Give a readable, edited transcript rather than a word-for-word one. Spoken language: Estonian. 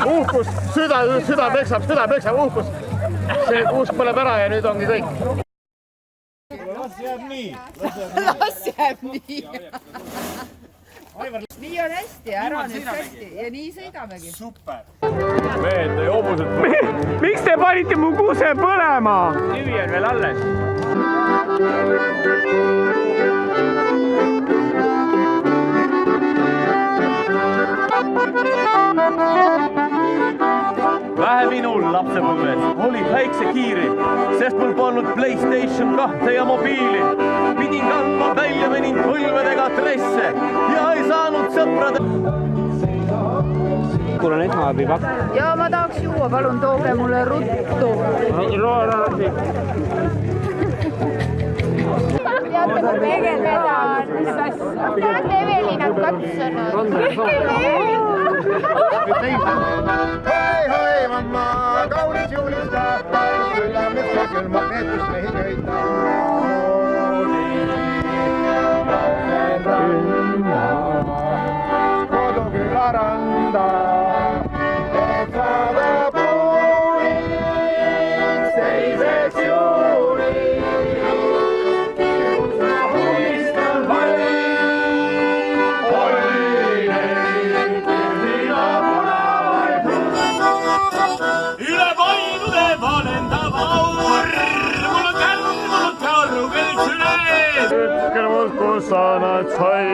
uhkus, süda peksab, uhkus. See usk põleb ära ja nüüd ongi kõik. Las jääb nii. Nii on hästi, ära nüüd hästi ja nii sõidamegi. Super. Mehed ja hobused. Miks te panite mu kuse põlema? Nüvi on veel alles. Vähe minul lapsepõlves oli väiksekiiri, sest mul polnud PlayStation 2 ja mobiili. Pidin kandma välja mõning põlvedega dresse ja ei saanud sõprade... Kuule on esmaabipakk. Ja ma tahaks juua, palun tooge mulle ruttu. Teate, kui peegeldada on. Teate, Evelin on katsunud. Hoi, mamma, kaunis juulista, külla metsa külma peetrist mehi köita. Koduküla randa, et saada puuliks teiseks juuliks. Kiusa huvistan vaid, olleid kirjina punavaid. Üle Painude valendab aur, mul on kärru veel süle. Hetkel muudkui sa nad sai.